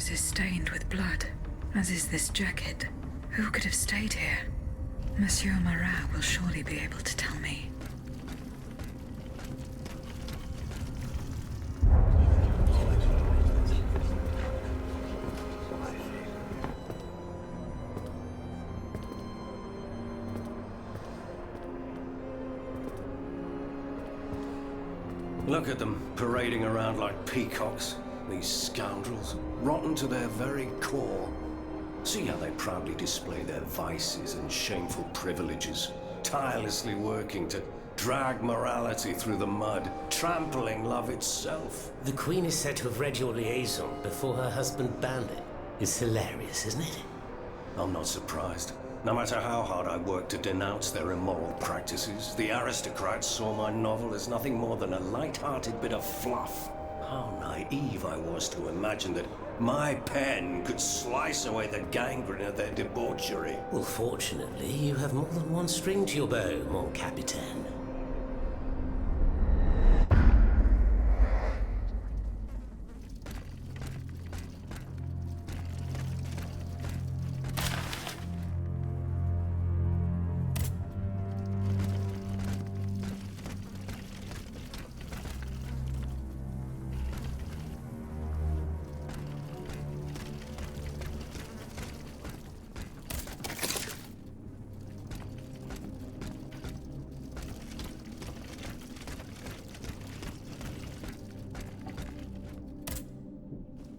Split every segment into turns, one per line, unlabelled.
canvas is stained with blood, as is this jacket. Who could have stayed here? Monsieur Marat will surely be able to tell me.
Look at them, parading around like peacocks. These scoundrels, rotten to their very core. See how they proudly display their vices and shameful privileges, tirelessly working to drag morality through the mud, trampling love itself.
The Queen is said to have read your liaison before her husband banned it. It's hilarious, isn't it?
I'm not surprised. No matter how hard I work to denounce their immoral practices, the aristocrats saw my novel as nothing more than a light-hearted bit of fluff. How naive I was to imagine that my pen could slice away the gangrene of their debauchery.
Well, fortunately, you have more than one string to your bow, mon capitaine.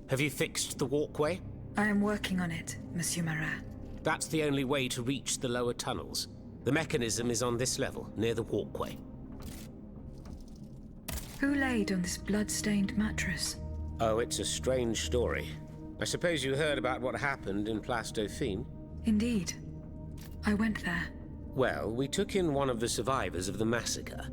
Have you fixed the walkway?
I am working on it, Monsieur Marat.
That's the only way to reach the lower tunnels. The mechanism is on this level, near the walkway.
Who laid on this blood-stained mattress?
Oh, it's a strange story. I suppose you heard about what happened in Place Dauphine?
Indeed. I went there.
Well, we took in one of the survivors of the massacre.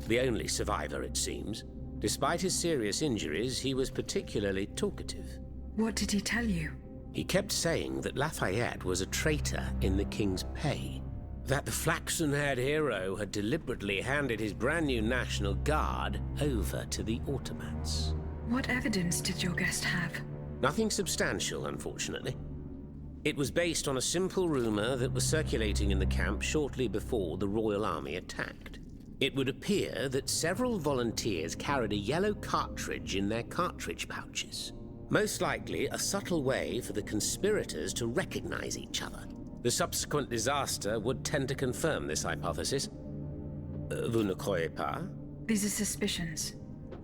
The only survivor, it seems. Despite his serious injuries, he was particularly talkative.
What did he tell you?
He kept saying that Lafayette was a traitor in the king's pay. That the flaxen-haired hero had deliberately handed his brand new National Guard over to the Ottomans.
What evidence did your guest have?
Nothing substantial, unfortunately. It was based on a simple rumor that was circulating in the camp shortly before the Royal Army attacked. It would appear that several volunteers carried a yellow cartridge in their cartridge pouches. Most likely a subtle way for the conspirators to recognize each other. The subsequent disaster would tend to confirm this hypothesis. Vous ne croyez pas?
These are suspicions.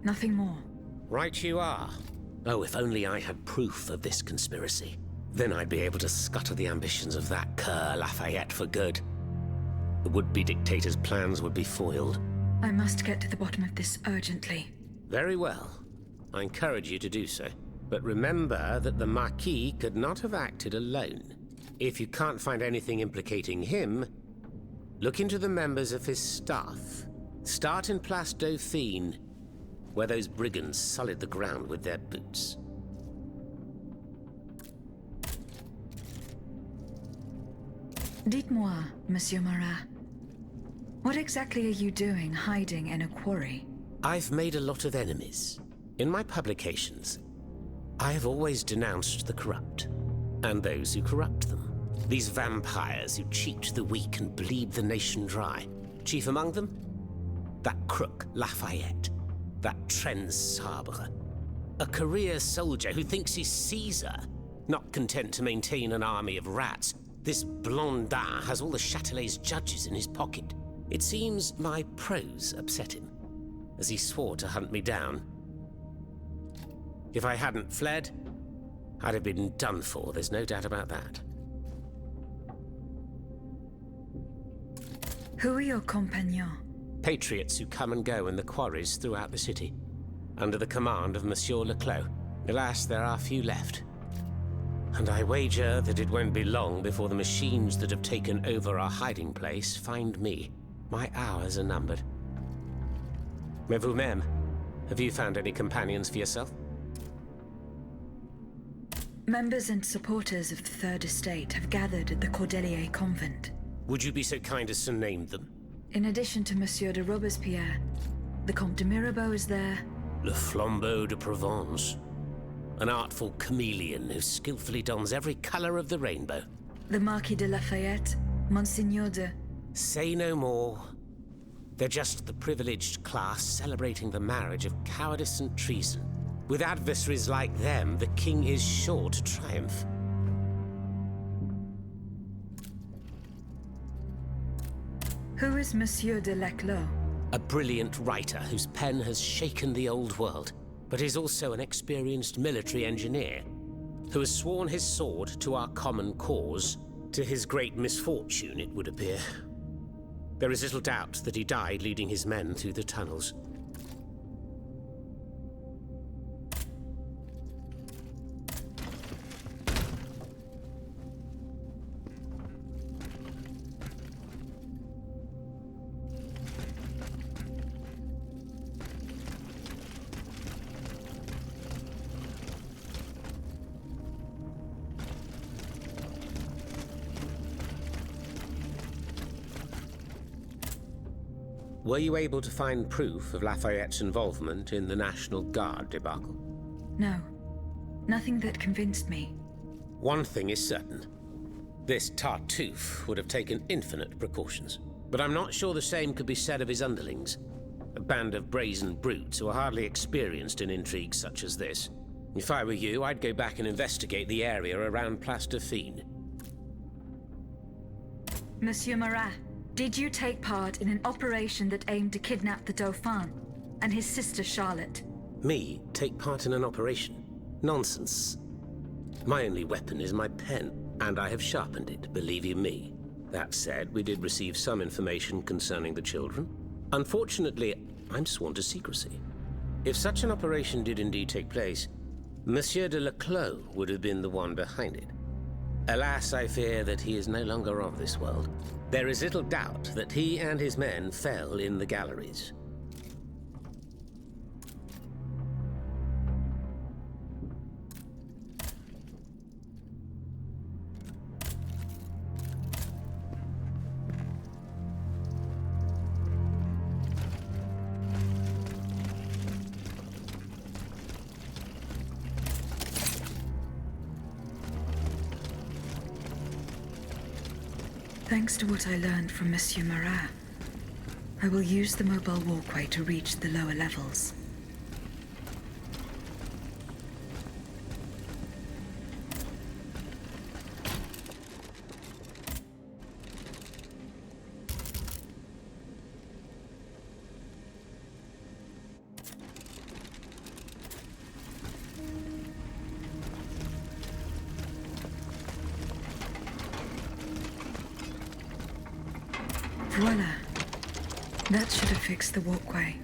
Nothing more.
Right you are. Oh, if only I had proof of this conspiracy. Then I'd be able to scutter the ambitions of that cur Lafayette for good. The would-be dictator's plans would be foiled.
I must get to the bottom of this urgently.
Very well. I encourage you to do so. But remember that the Marquis could not have acted alone. If you can't find anything implicating him, look into the members of his staff. Start in Place Dauphine, where those brigands sullied the ground with their boots.
Dites-moi, Monsieur Marat. What exactly are you doing hiding in a quarry?
I've made a lot of enemies. In my publications, I have always denounced the corrupt, and those who corrupt them. These vampires who cheat the weak and bleed the nation dry. Chief among them? That crook Lafayette. That Trenz Sabre. A career soldier who thinks he's Caesar. Not content to maintain an army of rats, this Blondin has all the Châtelet's judges in his pocket. It seems my prose upset him, as he swore to hunt me down. If I hadn't fled, I'd have been done for, there's no doubt about that.
Who are your compagnons?
Patriots who come and go in the quarries throughout the city, under the command of Monsieur Leclos. Alas, there are few left. And I wager that it won't be long before the machines that have taken over our hiding place find me. My hours are numbered. Mais vous-même, have you found any companions for yourself?
Members and supporters of the Third Estate have gathered at the Cordelier Convent.
Would you be so kind as to name them?
In addition to Monsieur de Robespierre, the Comte de Mirabeau is there.
Le Flambeau de Provence. an artful chameleon who skillfully dons every color of the rainbow.
The Marquis de Lafayette, Monsignor de...
Say no more. They're just the privileged class celebrating the marriage of cowardice and treason. With adversaries like them, the king is sure to triumph.
Who is Monsieur de Leclos?
A brilliant writer whose pen has shaken the old world, but is also an experienced military engineer who has sworn his sword to our common cause, to his great misfortune, it would appear. There is little doubt that he died leading his men through the tunnels. Were you able to find proof of Lafayette's involvement in the National Guard debacle?
No. Nothing that convinced me.
One thing is certain. This Tartuffe would have taken infinite precautions. But I'm not sure the same could be said of his underlings. A band of brazen brutes who are hardly experienced in intrigues such as this. If I were you, I'd go back and investigate the area around Place Dauphine.
Monsieur Marat, did you take part in an operation that aimed to kidnap the Dauphin and his sister Charlotte?
Me take part in an operation? Nonsense. My only weapon is my pen, and I have sharpened it, believe you me. That said, we did receive some information concerning the children. Unfortunately, I'm sworn to secrecy. If such an operation did indeed take place, Monsieur de Leclos would have been the one behind it. Alas, I fear that he is no longer of this world. There is little doubt that he and his men fell in the galleries.
Thanks to what I learned from Monsieur Marat, I will use the mobile walkway to reach the lower levels. Voila. That should have fixed the walkway.